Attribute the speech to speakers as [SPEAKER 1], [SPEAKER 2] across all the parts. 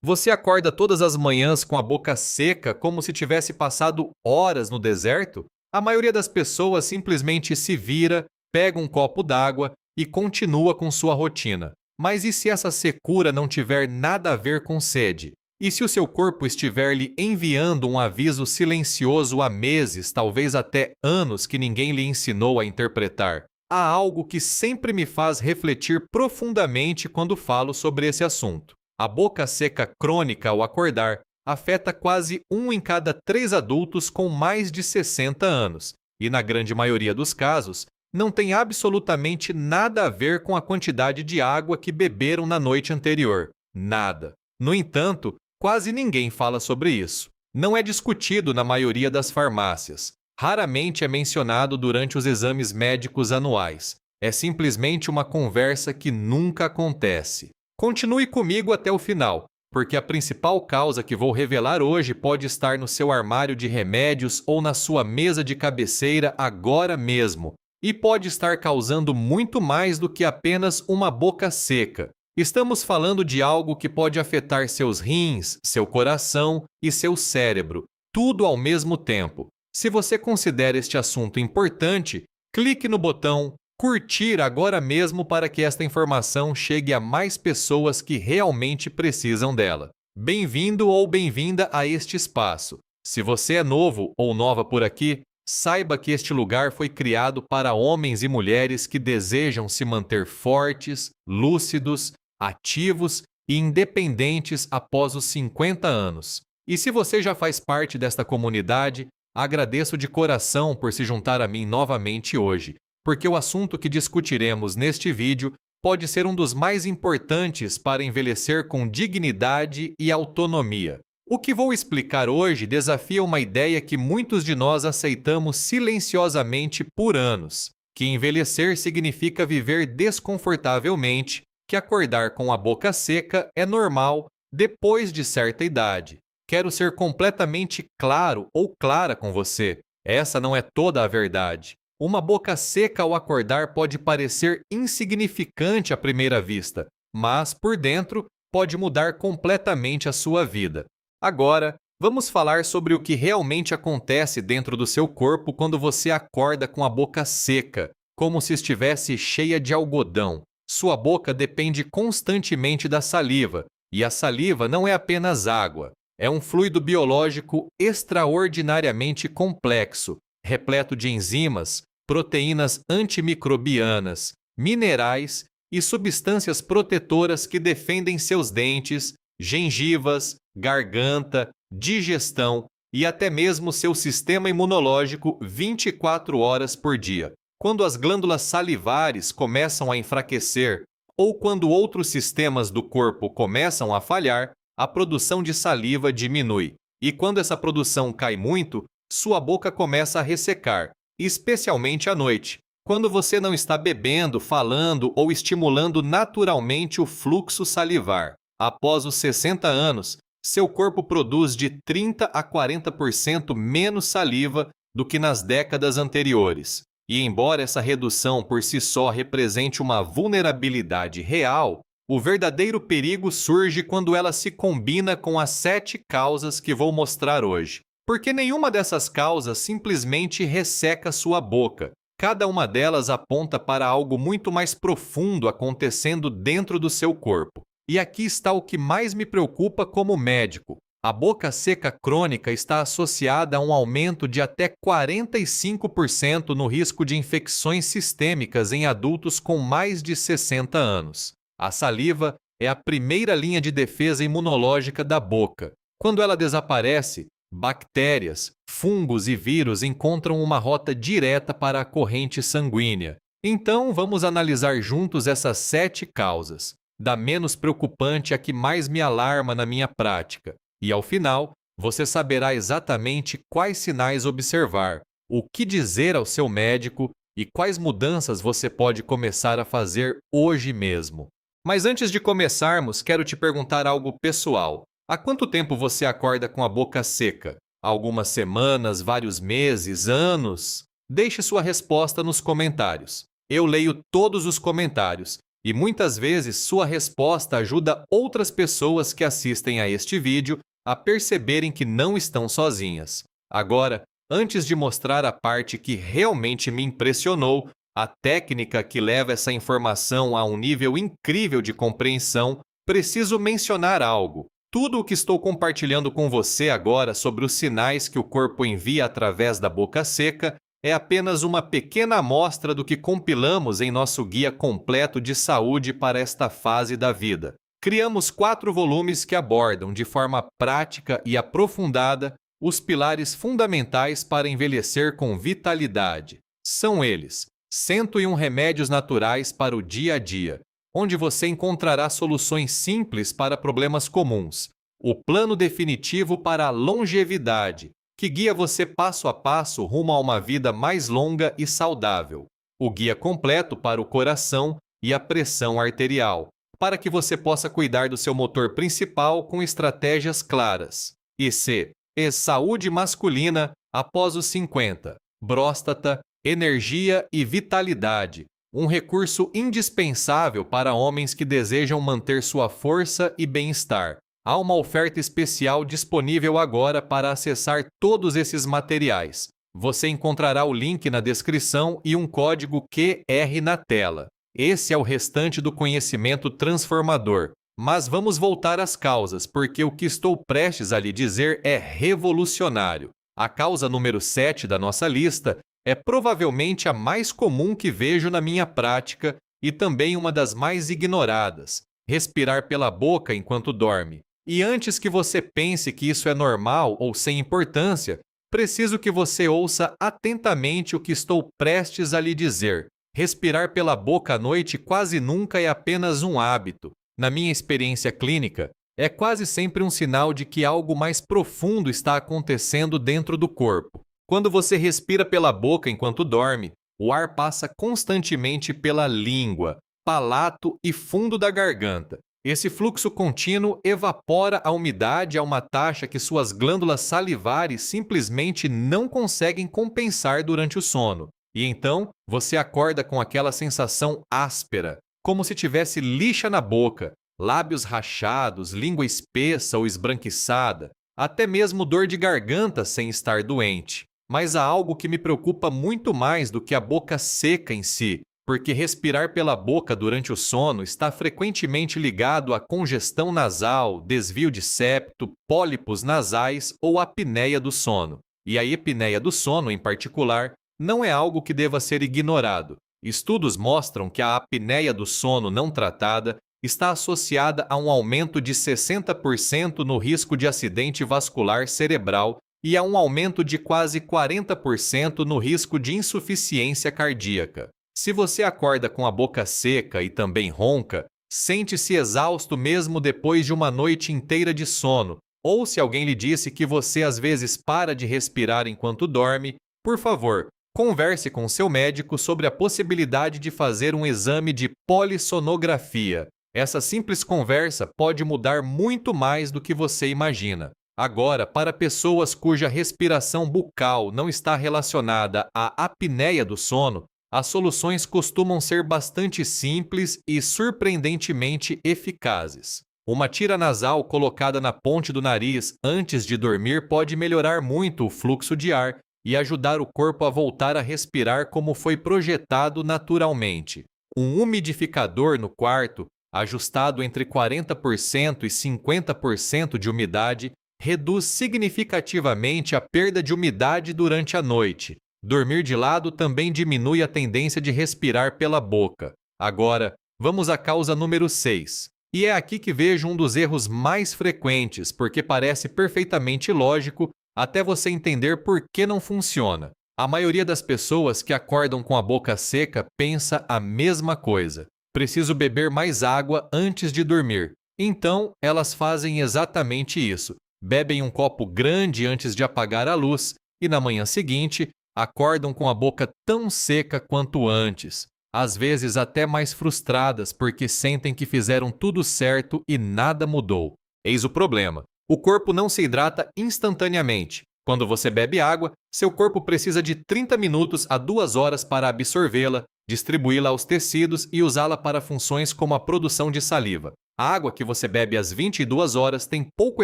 [SPEAKER 1] Você acorda todas as manhãs com a boca seca, como se tivesse passado horas no deserto? A maioria das pessoas simplesmente se vira, pega um copo d'água e continua com sua rotina. Mas e se essa secura não tiver nada a ver com sede? E se o seu corpo estiver lhe enviando um aviso silencioso há meses, talvez até anos, que ninguém lhe ensinou a interpretar? Há algo que sempre me faz refletir profundamente quando falo sobre esse assunto. A boca seca crônica ao acordar afeta quase 1 em cada 3 adultos com mais de 60 anos, e na grande maioria dos casos, não tem absolutamente nada a ver com a quantidade de água que beberam na noite anterior. Nada. No entanto, quase ninguém fala sobre isso. Não é discutido na maioria das farmácias. Raramente é mencionado durante os exames médicos anuais. É simplesmente uma conversa que nunca acontece. Continue comigo até o final, porque a principal causa que vou revelar hoje pode estar no seu armário de remédios ou na sua mesa de cabeceira agora mesmo, e pode estar causando muito mais do que apenas uma boca seca. Estamos falando de algo que pode afetar seus rins, seu coração e seu cérebro, tudo ao mesmo tempo. Se você considera este assunto importante, clique no botão curtir agora mesmo para que esta informação chegue a mais pessoas que realmente precisam dela. Bem-vindo ou bem-vinda a este espaço. Se você é novo ou nova por aqui, saiba que este lugar foi criado para homens e mulheres que desejam se manter fortes, lúcidos, ativos e independentes após os 50 anos. E se você já faz parte desta comunidade, agradeço de coração por se juntar a mim novamente hoje, porque o assunto que discutiremos neste vídeo pode ser um dos mais importantes para envelhecer com dignidade e autonomia. O que vou explicar hoje desafia uma ideia que muitos de nós aceitamos silenciosamente por anos, que envelhecer significa viver desconfortavelmente, que acordar com a boca seca é normal depois de certa idade. Quero ser completamente claro ou clara com você. Essa não é toda a verdade. Uma boca seca ao acordar pode parecer insignificante à primeira vista, mas por dentro pode mudar completamente a sua vida. Agora, vamos falar sobre o que realmente acontece dentro do seu corpo quando você acorda com a boca seca, como se estivesse cheia de algodão. Sua boca depende constantemente da saliva, e a saliva não é apenas água. É um fluido biológico extraordinariamente complexo, repleto de enzimas, proteínas antimicrobianas, minerais e substâncias protetoras que defendem seus dentes, gengivas, garganta, digestão e até mesmo seu sistema imunológico 24 horas por dia. Quando as glândulas salivares começam a enfraquecer ou quando outros sistemas do corpo começam a falhar, a produção de saliva diminui. E quando essa produção cai muito, sua boca começa a ressecar, especialmente à noite, quando você não está bebendo, falando ou estimulando naturalmente o fluxo salivar. Após os 60 anos, seu corpo produz de 30 a 40% menos saliva do que nas décadas anteriores. E embora essa redução por si só represente uma vulnerabilidade real, o verdadeiro perigo surge quando ela se combina com as 7 causas que vou mostrar hoje. Porque nenhuma dessas causas simplesmente resseca sua boca. Cada uma delas aponta para algo muito mais profundo acontecendo dentro do seu corpo. E aqui está o que mais me preocupa como médico. A boca seca crônica está associada a um aumento de até 45% no risco de infecções sistêmicas em adultos com mais de 60 anos. A saliva é a primeira linha de defesa imunológica da boca. Quando ela desaparece, bactérias, fungos e vírus encontram uma rota direta para a corrente sanguínea. Então, vamos analisar juntos essas 7 causas, da menos preocupante à que mais me alarma na minha prática. E ao final, você saberá exatamente quais sinais observar, o que dizer ao seu médico e quais mudanças você pode começar a fazer hoje mesmo. Mas antes de começarmos, quero te perguntar algo pessoal. Há quanto tempo você acorda com a boca seca? Algumas semanas, vários meses, anos? Deixe sua resposta nos comentários. Eu leio todos os comentários E muitas vezes sua resposta ajuda outras pessoas que assistem a este vídeo a perceberem que não estão sozinhas. Agora, antes de mostrar a parte que realmente me impressionou, a técnica que leva essa informação a um nível incrível de compreensão, preciso mencionar algo. Tudo o que estou compartilhando com você agora sobre os sinais que o corpo envia através da boca seca é apenas uma pequena amostra do que compilamos em nosso guia completo de saúde para esta fase da vida. Criamos 4 volumes que abordam de forma prática e aprofundada os pilares fundamentais para envelhecer com vitalidade. São eles: 101 remédios naturais para o dia a dia, onde você encontrará soluções simples para problemas comuns. O plano definitivo para a longevidade, que guia você passo a passo rumo a uma vida mais longa e saudável. O guia completo para o coração e a pressão arterial, para que você possa cuidar do seu motor principal com estratégias claras. E C. Saúde masculina após os 50. Próstata, energia e vitalidade. Um recurso indispensável para homens que desejam manter sua força e bem-estar. Há uma oferta especial disponível agora para acessar todos esses materiais. Você encontrará o link na descrição e um código QR na tela. Esse é o restante do conhecimento transformador. Mas vamos voltar às causas, porque o que estou prestes a lhe dizer é revolucionário. A causa número 7 da nossa lista é provavelmente a mais comum que vejo na minha prática e também uma das mais ignoradas: respirar pela boca enquanto dorme. E antes que você pense que isso é normal ou sem importância, preciso que você ouça atentamente o que estou prestes a lhe dizer. Respirar pela boca à noite quase nunca é apenas um hábito. Na minha experiência clínica, é quase sempre um sinal de que algo mais profundo está acontecendo dentro do corpo. Quando você respira pela boca enquanto dorme, o ar passa constantemente pela língua, palato e fundo da garganta. Esse fluxo contínuo evapora a umidade a uma taxa que suas glândulas salivares simplesmente não conseguem compensar durante o sono. E então, você acorda com aquela sensação áspera, como se tivesse lixa na boca, lábios rachados, língua espessa ou esbranquiçada, até mesmo dor de garganta sem estar doente. Mas há algo que me preocupa muito mais do que a boca seca em si, porque respirar pela boca durante o sono está frequentemente ligado a congestão nasal, desvio de septo, pólipos nasais ou apneia do sono. E a epineia do sono, em particular, não é algo que deva ser ignorado. Estudos mostram que a apneia do sono não tratada está associada a um aumento de 60% no risco de acidente vascular cerebral e a um aumento de quase 40% no risco de insuficiência cardíaca. Se você acorda com a boca seca e também ronca, sente-se exausto mesmo depois de uma noite inteira de sono, ou se alguém lhe disse que você às vezes para de respirar enquanto dorme, por favor, converse com seu médico sobre a possibilidade de fazer um exame de polissonografia. Essa simples conversa pode mudar muito mais do que você imagina. Agora, para pessoas cuja respiração bucal não está relacionada à apneia do sono, as soluções costumam ser bastante simples e surpreendentemente eficazes. Uma tira nasal colocada na ponte do nariz antes de dormir pode melhorar muito o fluxo de ar e ajudar o corpo a voltar a respirar como foi projetado naturalmente. Um umidificador no quarto, ajustado entre 40% e 50% de umidade, reduz significativamente a perda de umidade durante a noite. Dormir de lado também diminui a tendência de respirar pela boca. Agora, vamos à causa número 6. E é aqui que vejo um dos erros mais frequentes, porque parece perfeitamente lógico até você entender por que não funciona. A maioria das pessoas que acordam com a boca seca pensa a mesma coisa. Preciso beber mais água antes de dormir. Então, elas fazem exatamente isso. Bebem um copo grande antes de apagar a luz e na manhã seguinte acordam com a boca tão seca quanto antes, às vezes até mais frustradas porque sentem que fizeram tudo certo e nada mudou. Eis o problema: o corpo não se hidrata instantaneamente. Quando você bebe água, seu corpo precisa de 30 minutos a 2 horas para absorvê-la, distribuí-la aos tecidos e usá-la para funções como a produção de saliva. A água que você bebe às 22 horas tem pouco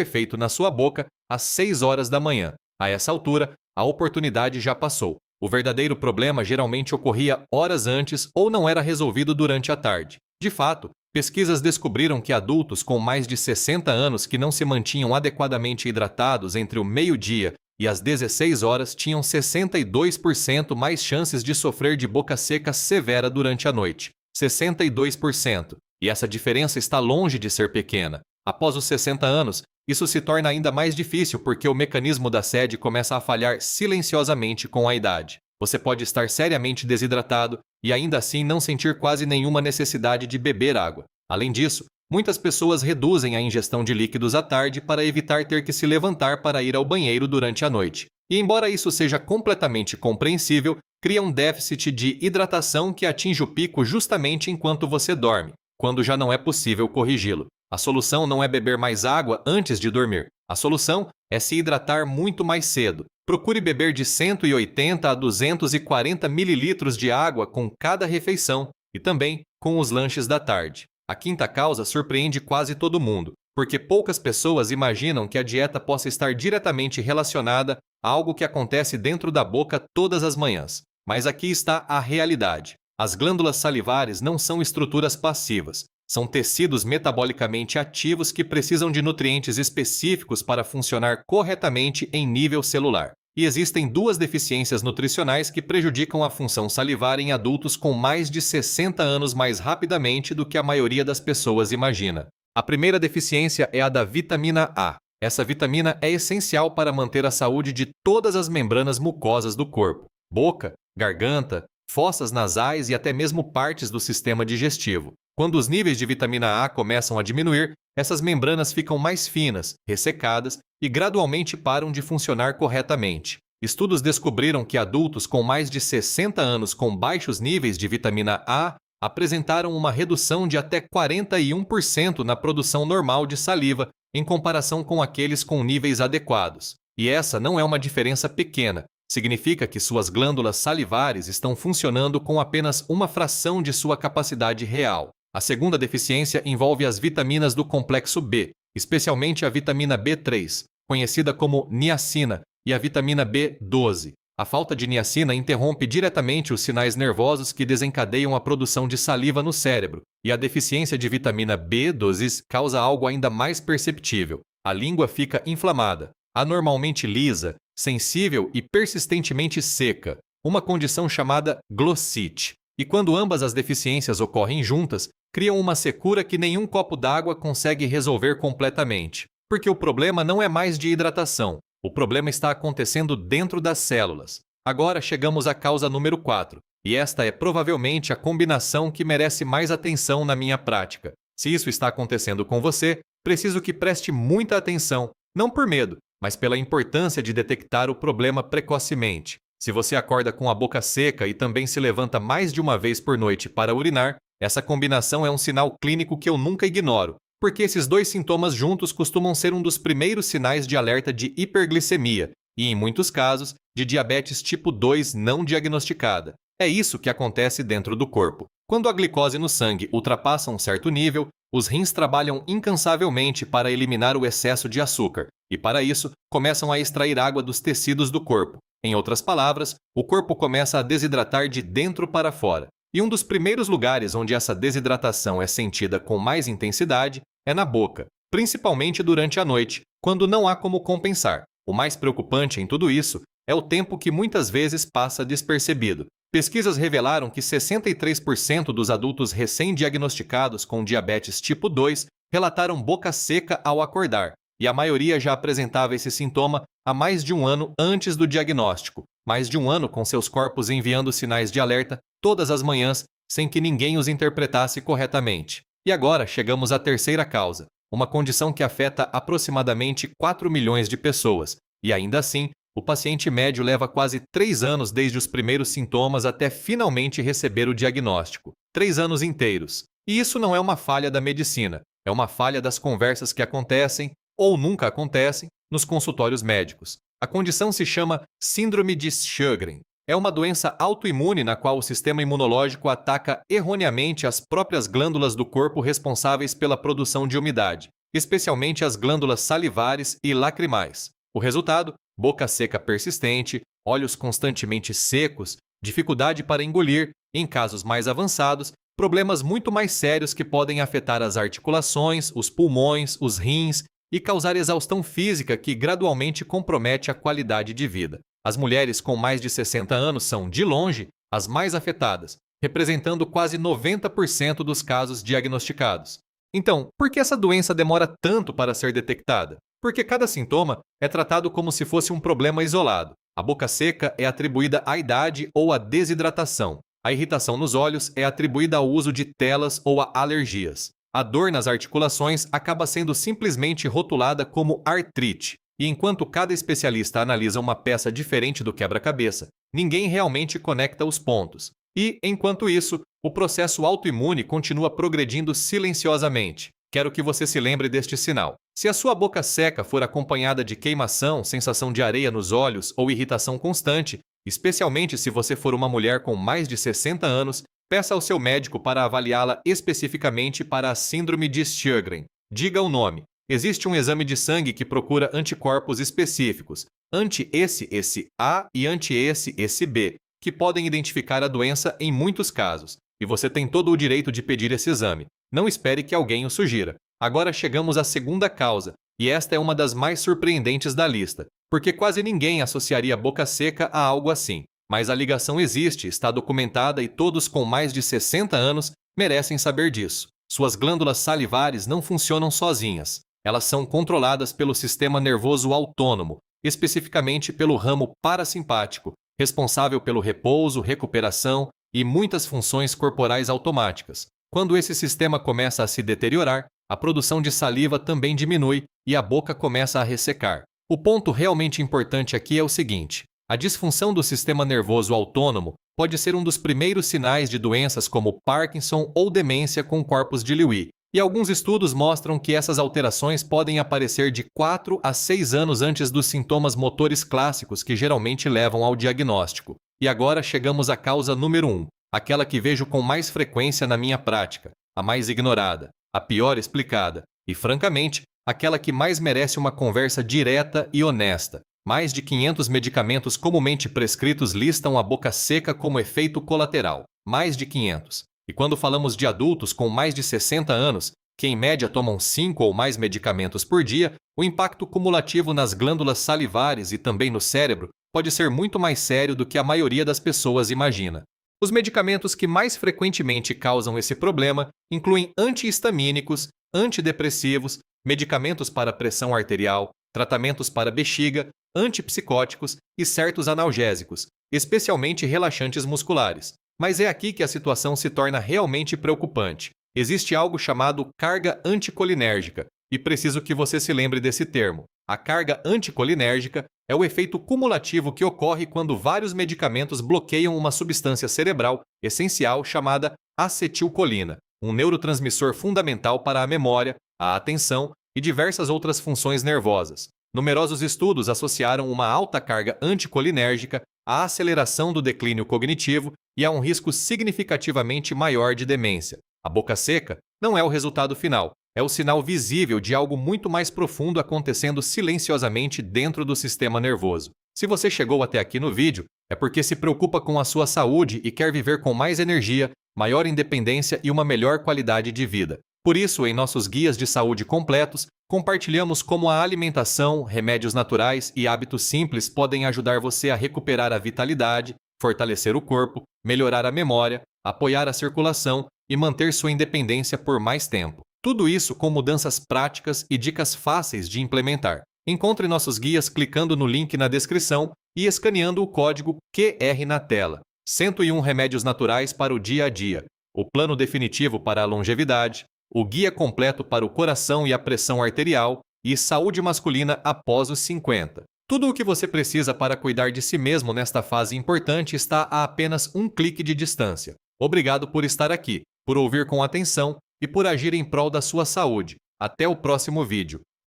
[SPEAKER 1] efeito na sua boca às 6 horas da manhã. A essa altura, a oportunidade já passou. O verdadeiro problema geralmente ocorria horas antes ou não era resolvido durante a tarde. De fato, pesquisas descobriram que adultos com mais de 60 anos que não se mantinham adequadamente hidratados entre o meio-dia e as 16 horas tinham 62% mais chances de sofrer de boca seca severa durante a noite. 62%. E essa diferença está longe de ser pequena. Após os 60 anos, isso se torna ainda mais difícil porque o mecanismo da sede começa a falhar silenciosamente com a idade. Você pode estar seriamente desidratado e ainda assim não sentir quase nenhuma necessidade de beber água. Além disso, muitas pessoas reduzem a ingestão de líquidos à tarde para evitar ter que se levantar para ir ao banheiro durante a noite. E embora isso seja completamente compreensível, cria um déficit de hidratação que atinge o pico justamente enquanto você dorme, quando já não é possível corrigi-lo. A solução não é beber mais água antes de dormir. A solução é se hidratar muito mais cedo. Procure beber de 180 a 240 mililitros de água com cada refeição e também com os lanches da tarde. A quinta causa surpreende quase todo mundo, porque poucas pessoas imaginam que a dieta possa estar diretamente relacionada a algo que acontece dentro da boca todas as manhãs. Mas aqui está a realidade. As glândulas salivares não são estruturas passivas. São tecidos metabolicamente ativos que precisam de nutrientes específicos para funcionar corretamente em nível celular. E existem duas deficiências nutricionais que prejudicam a função salivar em adultos com mais de 60 anos mais rapidamente do que a maioria das pessoas imagina. A primeira deficiência é a da vitamina A. Essa vitamina é essencial para manter a saúde de todas as membranas mucosas do corpo: boca, garganta, fossas nasais e até mesmo partes do sistema digestivo. Quando os níveis de vitamina A começam a diminuir, essas membranas ficam mais finas, ressecadas e gradualmente param de funcionar corretamente. Estudos descobriram que adultos com mais de 60 anos com baixos níveis de vitamina A apresentaram uma redução de até 41% na produção normal de saliva em comparação com aqueles com níveis adequados. E essa não é uma diferença pequena. Significa que suas glândulas salivares estão funcionando com apenas uma fração de sua capacidade real. A segunda deficiência envolve as vitaminas do complexo B, especialmente a vitamina B3, conhecida como niacina, e a vitamina B12. A falta de niacina interrompe diretamente os sinais nervosos que desencadeiam a produção de saliva no cérebro, e a deficiência de vitamina B12 causa algo ainda mais perceptível. A língua fica inflamada, anormalmente lisa, sensível e persistentemente seca, uma condição chamada glossite. E quando ambas as deficiências ocorrem juntas, criam uma secura que nenhum copo d'água consegue resolver completamente. Porque o problema não é mais de hidratação, o problema está acontecendo dentro das células. Agora chegamos à causa número 4, e esta é provavelmente a combinação que merece mais atenção na minha prática. Se isso está acontecendo com você, preciso que preste muita atenção, não por medo, mas pela importância de detectar o problema precocemente. Se você acorda com a boca seca e também se levanta mais de uma vez por noite para urinar, essa combinação é um sinal clínico que eu nunca ignoro, porque esses dois sintomas juntos costumam ser um dos primeiros sinais de alerta de hiperglicemia e, em muitos casos, de diabetes tipo 2 não diagnosticada. É isso que acontece dentro do corpo. Quando a glicose no sangue ultrapassa um certo nível, os rins trabalham incansavelmente para eliminar o excesso de açúcar e, para isso, começam a extrair água dos tecidos do corpo. Em outras palavras, o corpo começa a desidratar de dentro para fora. E um dos primeiros lugares onde essa desidratação é sentida com mais intensidade é na boca, principalmente durante a noite, quando não há como compensar. O mais preocupante em tudo isso é o tempo que muitas vezes passa despercebido. Pesquisas revelaram que 63% dos adultos recém-diagnosticados com diabetes tipo 2 relataram boca seca ao acordar, e a maioria já apresentava esse sintoma há mais de um ano antes do diagnóstico, mais de um ano com seus corpos enviando sinais de alerta todas as manhãs sem que ninguém os interpretasse corretamente. E agora chegamos à terceira causa, uma condição que afeta aproximadamente 4 milhões de pessoas, e ainda assim, o paciente médio leva quase 3 anos desde os primeiros sintomas até finalmente receber o diagnóstico. 3 anos inteiros. E isso não é uma falha da medicina, é uma falha das conversas que acontecem, ou nunca acontecem, nos consultórios médicos. A condição se chama Síndrome de Sjögren. É uma doença autoimune na qual o sistema imunológico ataca erroneamente as próprias glândulas do corpo responsáveis pela produção de umidade, especialmente as glândulas salivares e lacrimais. O resultado: boca seca persistente, olhos constantemente secos, dificuldade para engolir, em casos mais avançados, problemas muito mais sérios que podem afetar as articulações, os pulmões, os rins e causar exaustão física que gradualmente compromete a qualidade de vida. As mulheres com mais de 60 anos são, de longe, as mais afetadas, representando quase 90% dos casos diagnosticados. Então, por que essa doença demora tanto para ser detectada? Porque cada sintoma é tratado como se fosse um problema isolado. A boca seca é atribuída à idade ou à desidratação. A irritação nos olhos é atribuída ao uso de telas ou a alergias. A dor nas articulações acaba sendo simplesmente rotulada como artrite. E enquanto cada especialista analisa uma peça diferente do quebra-cabeça, ninguém realmente conecta os pontos. E, enquanto isso, o processo autoimune continua progredindo silenciosamente. Quero que você se lembre deste sinal. Se a sua boca seca for acompanhada de queimação, sensação de areia nos olhos ou irritação constante, especialmente se você for uma mulher com mais de 60 anos, peça ao seu médico para avaliá-la especificamente para a síndrome de Sjögren. Diga o nome. Existe um exame de sangue que procura anticorpos específicos, anti-esse A e anti-esse B, que podem identificar a doença em muitos casos, e você tem todo o direito de pedir esse exame. Não espere que alguém o sugira. Agora chegamos à segunda causa, e esta é uma das mais surpreendentes da lista, porque quase ninguém associaria boca seca a algo assim. Mas a ligação existe, está documentada e todos com mais de 60 anos merecem saber disso. Suas glândulas salivares não funcionam sozinhas. Elas são controladas pelo sistema nervoso autônomo, especificamente pelo ramo parasimpático, responsável pelo repouso, recuperação e muitas funções corporais automáticas. Quando esse sistema começa a se deteriorar, a produção de saliva também diminui e a boca começa a ressecar. O ponto realmente importante aqui é o seguinte: a disfunção do sistema nervoso autônomo pode ser um dos primeiros sinais de doenças como Parkinson ou demência com corpos de Lewy. E alguns estudos mostram que essas alterações podem aparecer de 4 a 6 anos antes dos sintomas motores clássicos que geralmente levam ao diagnóstico. E agora chegamos à causa número 1, aquela que vejo com mais frequência na minha prática, a mais ignorada, a pior explicada e, francamente, aquela que mais merece uma conversa direta e honesta. Mais de 500 medicamentos comumente prescritos listam a boca seca como efeito colateral. Mais de 500. E quando falamos de adultos com mais de 60 anos, que em média tomam 5 ou mais medicamentos por dia, o impacto cumulativo nas glândulas salivares e também no cérebro pode ser muito mais sério do que a maioria das pessoas imagina. Os medicamentos que mais frequentemente causam esse problema incluem antihistamínicos, antidepressivos, medicamentos para pressão arterial, tratamentos para bexiga, antipsicóticos e certos analgésicos, especialmente relaxantes musculares. Mas é aqui que a situação se torna realmente preocupante. Existe algo chamado carga anticolinérgica, e preciso que você se lembre desse termo. A carga anticolinérgica é o efeito cumulativo que ocorre quando vários medicamentos bloqueiam uma substância cerebral essencial chamada acetilcolina, um neurotransmissor fundamental para a memória, a atenção e diversas outras funções nervosas. Numerosos estudos associaram uma alta carga anticolinérgica à aceleração do declínio cognitivo e a um risco significativamente maior de demência. A boca seca não é o resultado final, é o sinal visível de algo muito mais profundo acontecendo silenciosamente dentro do sistema nervoso. Se você chegou até aqui no vídeo, é porque se preocupa com a sua saúde e quer viver com mais energia, maior independência e uma melhor qualidade de vida. Por isso, em nossos guias de saúde completos, compartilhamos como a alimentação, remédios naturais e hábitos simples podem ajudar você a recuperar a vitalidade, fortalecer o corpo, melhorar a memória, apoiar a circulação e manter sua independência por mais tempo. Tudo isso com mudanças práticas e dicas fáceis de implementar. Encontre nossos guias clicando no link na descrição e escaneando o código QR na tela. 101 remédios naturais para o dia a dia, o plano definitivo para a longevidade, o guia completo para o coração e a pressão arterial e saúde masculina após os 50. Tudo o que você precisa para cuidar de si mesmo nesta fase importante está a apenas um clique de distância. Obrigado por estar aqui, por ouvir com atenção e por agir em prol da sua saúde. Até o próximo vídeo.